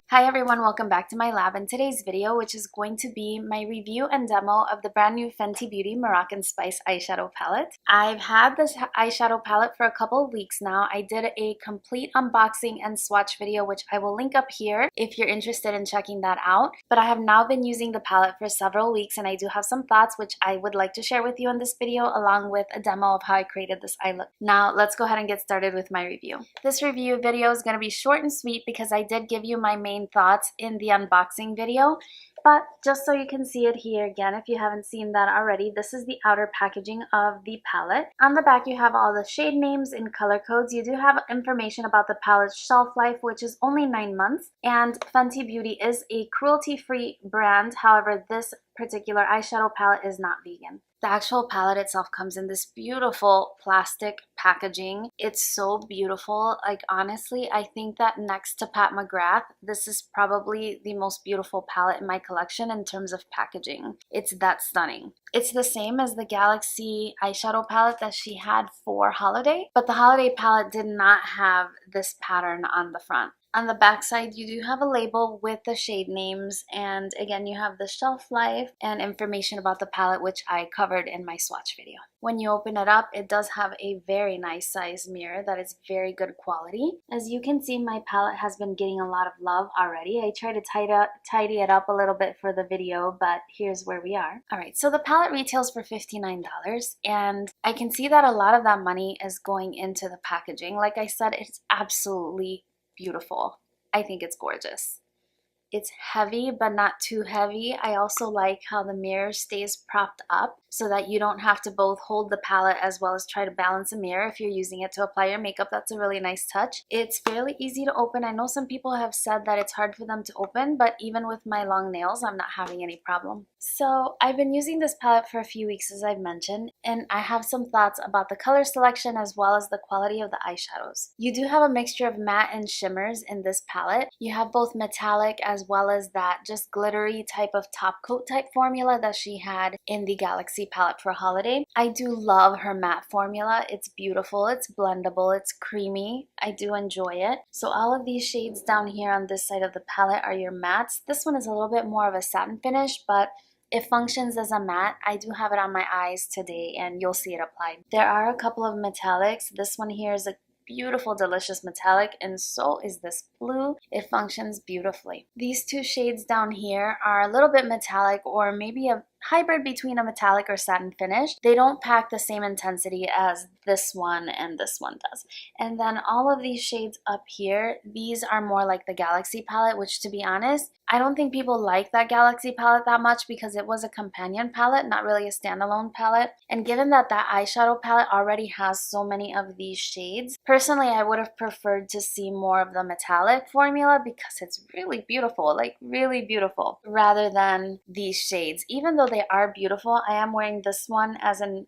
Hi everyone, welcome back to my lab. In today's video, which is going to be my review and demo of the brand new Fenty Beauty Moroccan Spice eyeshadow palette. I've had this eyeshadow palette for a couple of weeks now. I did a complete unboxing and swatch video, which I will link up here if you're interested in checking that out. But I have now been using the palette for several weeks and I do have some thoughts which I would like to share with you in this video, along with a demo of how I created this eye look. Now let's go ahead and get started with my review. This review video is going to be short and sweet because I did give you my main thoughts in the unboxing video, but just so you can see it here again, if you haven't seen that already, this is the outer packaging of the palette. On the back you have all the shade names and color codes. You do have information about the palette's shelf life, which is only 9 months, and Fenty Beauty is a cruelty-free brand. However, this particular eyeshadow palette is not vegan. The actual palette itself comes in this beautiful plastic packaging. It's so beautiful. Like, honestly, I think that next to Pat McGrath, this is probably the most beautiful palette in my collection in terms of packaging. It's that stunning. It's the same as the Galaxy eyeshadow palette that she had for holiday, but the holiday palette did not have this pattern on the front. On the back side, you do have a label with the shade names, and again, you have the shelf life and information about the palette, which I covered in my swatch video. When you open it up, it does have a very nice size mirror that is very good quality. As you can see, my palette has been getting a lot of love already. I tried to tidy it up a little bit for the video, but here's where we are. Alright, so the palette retails for $59, and I can see that a lot of that money is going into the packaging. Like I said, it's absolutely beautiful. I think it's gorgeous. It's heavy, but not too heavy. I also like how the mirror stays propped up so that you don't have to both hold the palette as well as try to balance a mirror if you're using it to apply your makeup. That's a really nice touch. It's fairly easy to open. I know some people have said that it's hard for them to open, but even with my long nails, I'm not having any problem. So I've been using this palette for a few weeks, as I've mentioned, and I have some thoughts about the color selection as well as the quality of the eyeshadows. You do have a mixture of matte and shimmers in this palette. You have both metallic as well as that just glittery type of top coat type formula that she had in the Galaxy palette for holiday. I do love her matte formula. It's beautiful, it's blendable, it's creamy. I do enjoy it. So all of these shades down here on this side of the palette are your mattes. This one is a little bit more of a satin finish, but it functions as a matte. I do have it on my eyes today and you'll see it applied. There are a couple of metallics. This one here is a beautiful, delicious metallic, and so is this blue. It functions beautifully. These two shades down here are a little bit metallic, or maybe a hybrid between a metallic or satin finish. They don't pack the same intensity as this one and this one does. And then all of these shades up here, these are more like the Galaxy palette, which, to be honest, I don't think people like that Galaxy palette that much because it was a companion palette, not really a standalone palette. And given that that eyeshadow palette already has so many of these shades, personally I would have preferred to see more of the metallic formula because it's really beautiful, like really beautiful, rather than these shades. Even though they are beautiful, I am wearing this one as I'm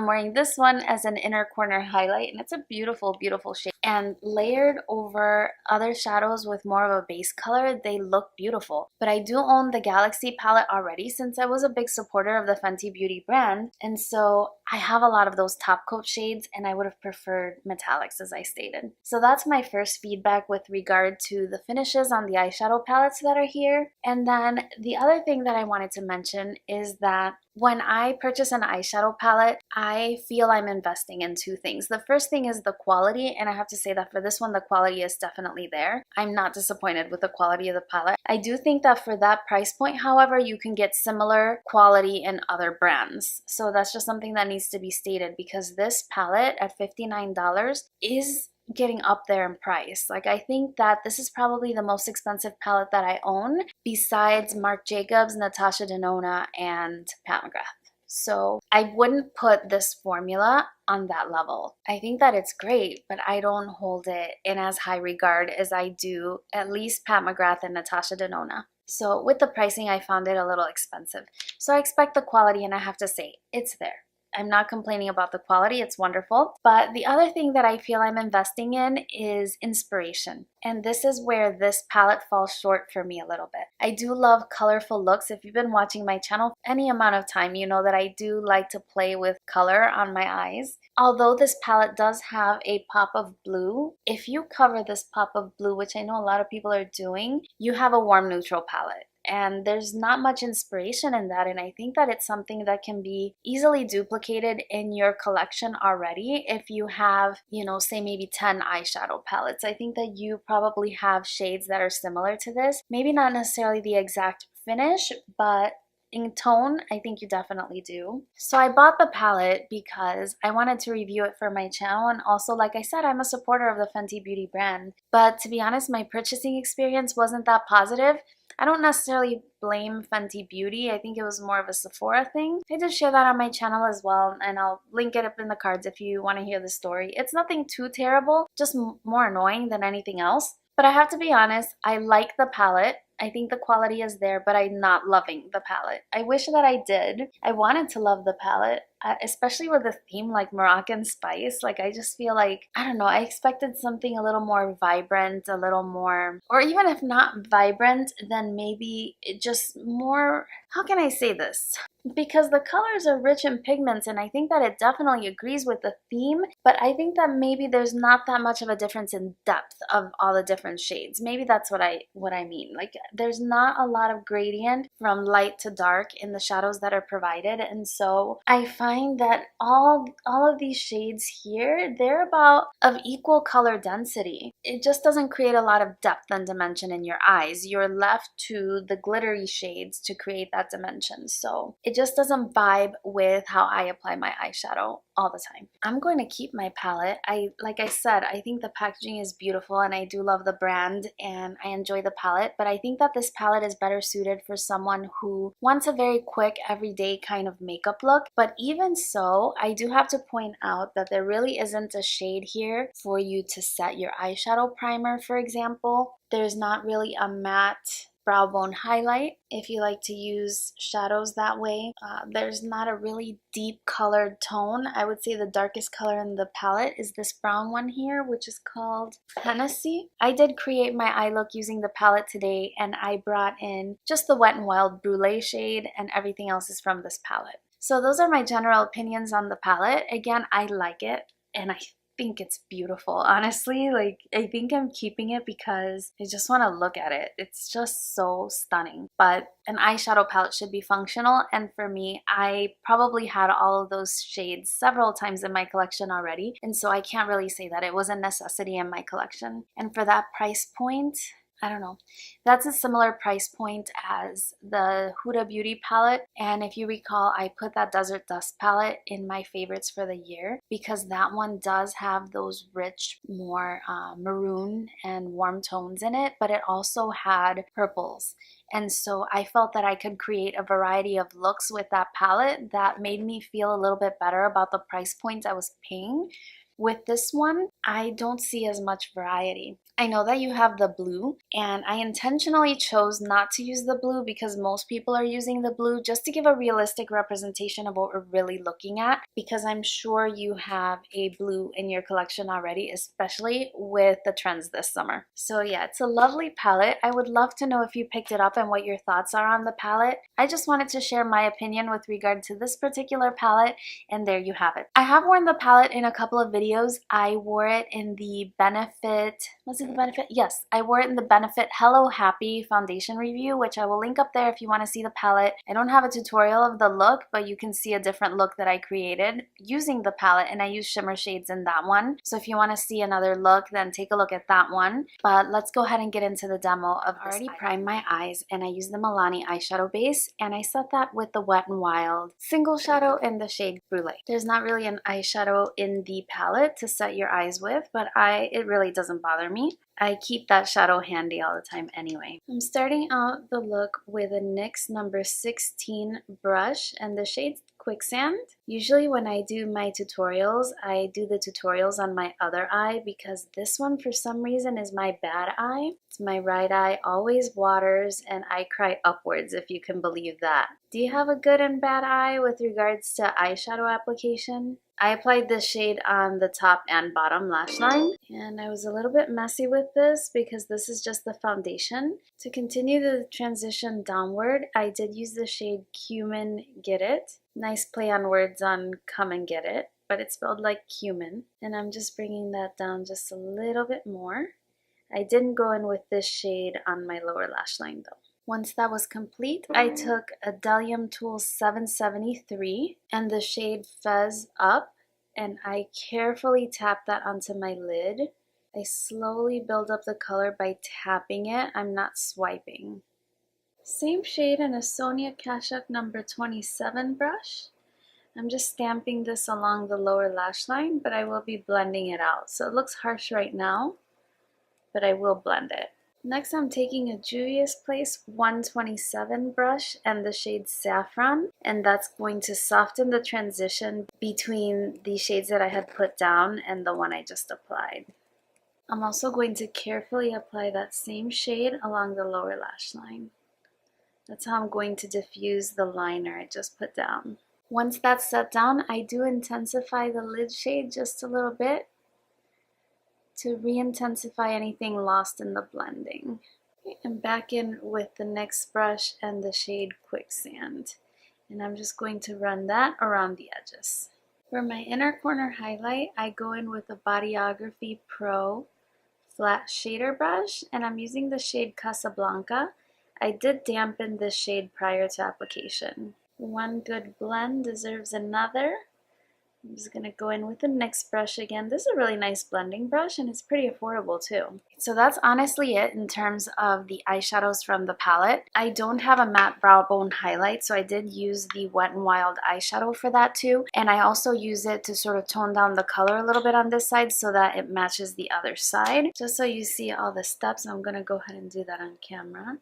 wearing this one as an inner corner highlight, and it's a beautiful, beautiful shade. And layered over other shadows with more of a base color, they look beautiful. But I do own the Galaxy palette already since I was a big supporter of the Fenty Beauty brand, and so I have a lot of those top coat shades, and I would have preferred metallics, as I stated. So that's my first feedback with regard to the finishes on the eyeshadow palettes that are here. And then the other thing that I wanted to mention is that when I purchase an eyeshadow palette, I feel I'm investing in two things. The first thing is the quality, and I have to say that for this one, the quality is definitely there. I'm not disappointed with the quality of the palette. I do think that for that price point, however, you can get similar quality in other brands. So that's just something that needs to be stated, because this palette at $59 is getting up there in price. Like, I think that this is probably the most expensive palette that I own besides Marc Jacobs, Natasha Denona, and Pat McGrath. So I wouldn't put this formula on that level. I think that it's great, but I don't hold it in as high regard as I do at least Pat McGrath and Natasha Denona. So with the pricing, I found it a little expensive. So I expect the quality, and I have to say, it's there. I'm not complaining about the quality, it's wonderful. But the other thing that I feel I'm investing in is inspiration. And this is where this palette falls short for me a little bit. I do love colorful looks. If you've been watching my channel any amount of time, you know that I do like to play with color on my eyes. Although this palette does have a pop of blue, if you cover this pop of blue, which I know a lot of people are doing, you have a warm neutral palette. And there's not much inspiration in that, and I think that it's something that can be easily duplicated in your collection already if you have, you know, say maybe 10 eyeshadow palettes. I think that you probably have shades that are similar to this. Maybe not necessarily the exact finish, but in tone, I think you definitely do. So I bought the palette because I wanted to review it for my channel, and also, like I said, I'm a supporter of the Fenty Beauty brand. But to be honest, my purchasing experience wasn't that positive. I don't necessarily blame Fenty Beauty. I think it was more of a Sephora thing. I did share that on my channel as well, and I'll link it up in the cards if you want to hear the story. It's nothing too terrible, just more annoying than anything else. But I have to be honest, I like the palette. I think the quality is there, but I'm not loving the palette. I wish that I did. I wanted to love the palette, especially with a theme like Moroccan Spice. Like, I just feel like, I don't know, I expected something a little more vibrant, a little more, or even if not vibrant, then maybe just more, how can I say this? Because the colors are rich in pigments, and I think that it definitely agrees with the theme, but I think that maybe there's not that much of a difference in depth of all the different shades. Maybe that's what I mean. Like, there's not a lot of gradient from light to dark in the shadows that are provided, and so I find that all of these shades here, they're about of equal color density. It just doesn't create a lot of depth and dimension in your eyes. You're left to the glittery shades to create that dimension, so it just doesn't vibe with how I apply my eyeshadow all the time. I'm going to keep my palette. Like I said, I think the packaging is beautiful, and I do love the brand, and I enjoy the palette, but I think that this palette is better suited for someone who wants a very quick, everyday kind of makeup look. But even so, I do have to point out that there really isn't a shade here for you to set your eyeshadow primer, for example. There's not really a matte brow bone highlight if you like to use shadows that way. There's not a really deep colored tone. I would say the darkest color in the palette is this brown one here, which is called Hennessy. I did create my eye look using the palette today, and I brought in just the Wet n Wild Brulee shade, and everything else is from this palette. So those are my general opinions on the palette. Again, I like it, and I think it's beautiful, honestly. Like, I think I'm keeping it because I just want to look at it. It's just so stunning. But an eyeshadow palette should be functional, and for me, I probably had all of those shades several times in my collection already, and so I can't really say that it was a necessity in my collection. And for that price point, I don't know. That's a similar price point as the Huda Beauty palette, and if you recall, I put that Desert Dust palette in my favorites for the year because that one does have those rich, more maroon and warm tones in it, but it also had purples. And so I felt that I could create a variety of looks with that palette that made me feel a little bit better about the price points I was paying. With this one, I don't see as much variety. I know that you have the blue, and I intentionally chose not to use the blue because most people are using the blue just to give a realistic representation of what we're really looking at, because I'm sure you have a blue in your collection already, especially with the trends this summer. So yeah, it's a lovely palette. I would love to know if you picked it up and what your thoughts are on the palette. I just wanted to share my opinion with regard to this particular palette, and there you have it. I have worn the palette in a couple of videos. I wore it in the Benefit, was it the Benefit? Yes, I wore it in the Benefit Hello Happy foundation review, which I will link up there if you want to see the palette. I don't have a tutorial of the look, but you can see a different look that I created using the palette, and I used shimmer shades in that one. So if you want to see another look, then take a look at that one. But let's go ahead and get into the demo of this. I already primed my eyes, and I used the Milani eyeshadow base, and I set that with the Wet n Wild single shadow in the shade Brulee. There's not really an eyeshadow in the palette to set your eyes with, but it really doesn't bother me. I keep that shadow handy all the time anyway. I'm starting out the look with a NYX number 16 brush, and the shade's Quicksand. Usually when I do my tutorials, I do the tutorials on my other eye because this one for some reason is my bad eye. It's my right eye, always waters, and I cry upwards, if you can believe that. Do you have a good and bad eye with regards to eyeshadow application? I applied this shade on the top and bottom lash line, and I was a little bit messy with this because this is just the foundation. To continue the transition downward, I did use the shade Cumin Get It. Nice play on words on come and get it, but it's spelled like cumin. And I'm just bringing that down just a little bit more. I didn't go in with this shade on my lower lash line though. Once that was complete, I took a Delium Tool 773 and the shade Fez Up, and I carefully tapped that onto my lid. I slowly build up the color by tapping it. I'm not swiping. Same shade in a Sonia Kashuk number 27 brush. I'm just stamping this along the lower lash line, but I will be blending it out. So it looks harsh right now, but I will blend it. Next, I'm taking a Juvia's Place 127 brush and the shade Saffron, and that's going to soften the transition between the shades that I had put down and the one I just applied. I'm also going to carefully apply that same shade along the lower lash line. That's how I'm going to diffuse the liner I just put down. Once that's set down, I do intensify the lid shade just a little bit to re-intensify anything lost in the blending. And back in with the next brush and the shade Quicksand. And I'm just going to run that around the edges. For my inner corner highlight, I go in with a Bodyography Pro flat shader brush, and I'm using the shade Casablanca. I did dampen this shade prior to application. One good blend deserves another. I'm just going to go in with the next brush again. This is a really nice blending brush and it's pretty affordable too. So that's honestly it in terms of the eyeshadows from the palette. I don't have a matte brow bone highlight, so I did use the Wet n Wild eyeshadow for that too. And I also use it to sort of tone down the color a little bit on this side so that it matches the other side. Just so you see all the steps, I'm going to go ahead and do that on camera.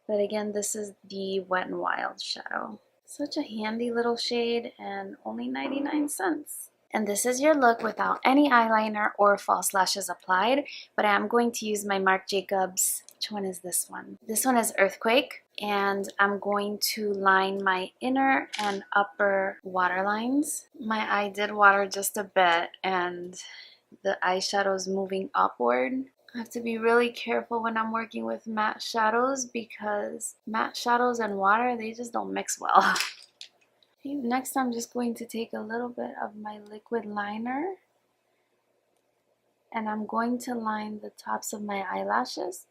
But again, this is the Wet n Wild shadow. Such a handy little shade and only 99 cents. And this is your look without any eyeliner or false lashes applied, but I am going to use my Marc Jacobs. Which one is this one? This one is Earthquake, and I'm going to line my inner and upper waterlines. My eye did water just a bit and the eyeshadow is moving upward. I have to be really careful when I'm working with matte shadows because matte shadows and water, they just don't mix well. Okay, next I'm just going to take a little bit of my liquid liner and I'm going to line the tops of my eyelashes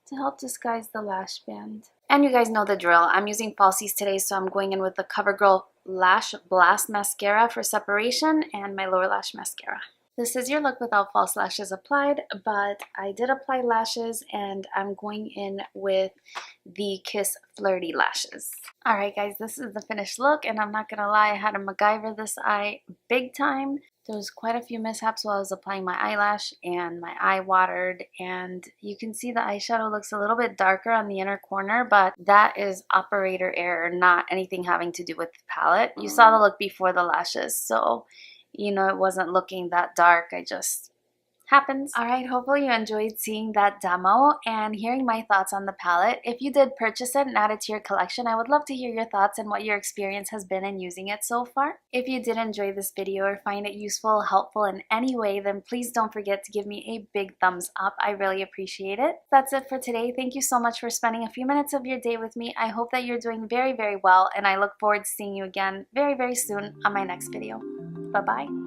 to help disguise the lash band. And you guys know the drill. I'm using falsies today, so I'm going in with the CoverGirl Lash Blast Mascara for separation and my lower lash mascara. This is your look without false lashes applied, but I did apply lashes and I'm going in with the Kiss Flirty lashes. Alright guys, this is the finished look and I'm not gonna lie, I had to MacGyver this eye big time. There was quite a few mishaps while I was applying my eyelash and my eye watered, and you can see the eyeshadow looks a little bit darker on the inner corner, but that is operator error, not anything having to do with the palette. You saw the look before the lashes, so you know, it wasn't looking that dark. I just happens. Alright, hopefully you enjoyed seeing that demo and hearing my thoughts on the palette. If you did purchase it and add it to your collection, I would love to hear your thoughts and what your experience has been in using it so far. If you did enjoy this video or find it useful, helpful in any way, then please don't forget to give me a big thumbs up. I really appreciate it. That's it for today. Thank you so much for spending a few minutes of your day with me. I hope that you're doing very, very well, and I look forward to seeing you again very, very soon on my next video. Bye-bye.